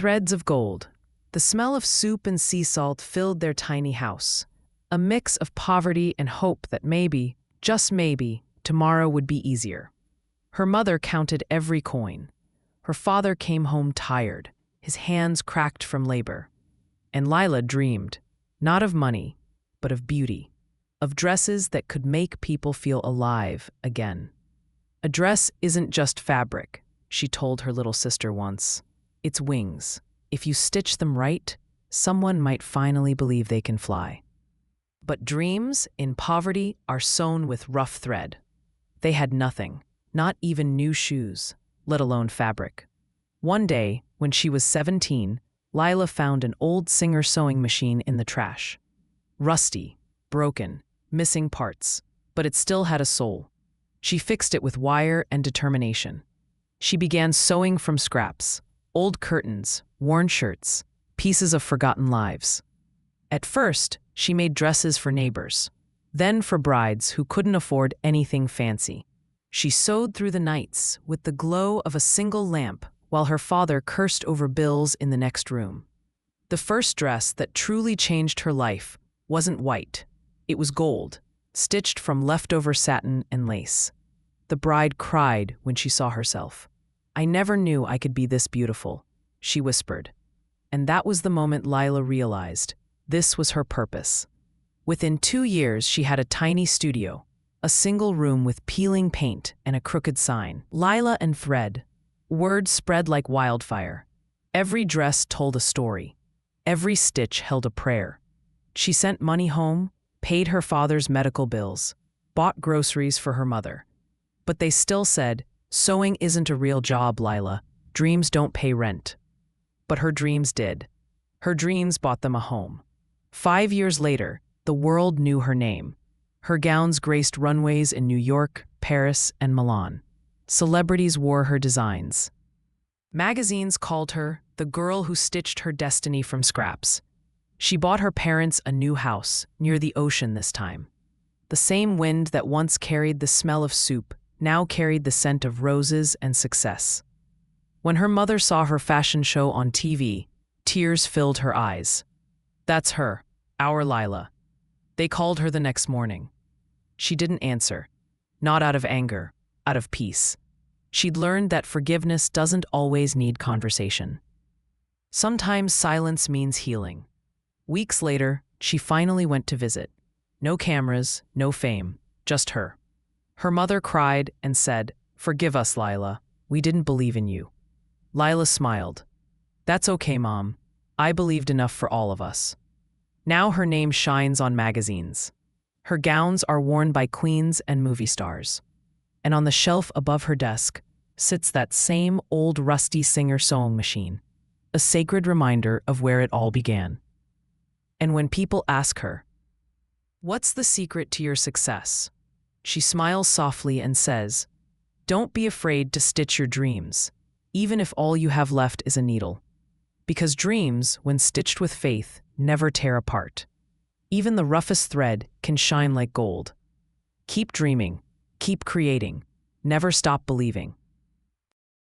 Threads of gold. The smell of soup and sea salt filled their tiny house, a mix of poverty and hope that maybe, just maybe, tomorrow would be easier. Her mother counted every coin. Her father came home tired, his hands cracked from labor. And Laila dreamed, not of money, but of beauty, of dresses that could make people feel alive again. A dress isn't just fabric, she told her little sister once. It's wings. If you stitch them right, someone might finally believe they can fly. But dreams in poverty are sewn with rough thread. They had nothing, not even new shoes, let alone fabric. One day, when she was 17, Laila found an old Singer sewing machine in the trash. Rusty, broken, missing parts, but it still had a soul. She fixed it with wire and determination. She began sewing from scraps, old curtains, worn shirts, pieces of forgotten lives. At first, she made dresses for neighbors, then for brides who couldn't afford anything fancy. She sewed through the nights with the glow of a single lamp while her father cursed over bills in the next room. The first dress that truly changed her life wasn't white. It was gold, stitched from leftover satin and lace. The bride cried when she saw herself. "I never knew I could be this beautiful," she whispered. And that was the moment Laila realized this was her purpose. Within 2 years, she had a tiny studio, a single room with peeling paint and a crooked sign. Laila and thread. Word spread like wildfire. Every dress told a story. Every stitch held a prayer. She sent money home, paid her father's medical bills, bought groceries for her mother. But they still said, "Sewing isn't a real job, Laila. Dreams don't pay rent." But her dreams did. Her dreams bought them a home. 5 years later, the world knew her name. Her gowns graced runways in New York, Paris, and Milan. Celebrities wore her designs. Magazines called her the girl who stitched her destiny from scraps. She bought her parents a new house, near the ocean this time. The same wind that once carried the smell of soup now carried the scent of roses and success. When her mother saw her fashion show on TV, tears filled her eyes. "That's her, our Laila." They called her the next morning. She didn't answer, not out of anger, out of peace. She'd learned that forgiveness doesn't always need conversation. Sometimes silence means healing. Weeks later, she finally went to visit. No cameras, no fame, just her. Her mother cried and said, "Forgive us, Laila. We didn't believe in you." Laila smiled. "That's okay, Mom. I believed enough for all of us." Now her name shines on magazines. Her gowns are worn by queens and movie stars. And on the shelf above her desk sits that same old rusty Singer sewing machine, a sacred reminder of where it all began. And when people ask her, "What's the secret to your success?" she smiles softly and says, "Don't be afraid to stitch your dreams, even if all you have left is a needle. Because dreams, when stitched with faith, never tear apart. Even the roughest thread can shine like gold. Keep dreaming, keep creating, never stop believing."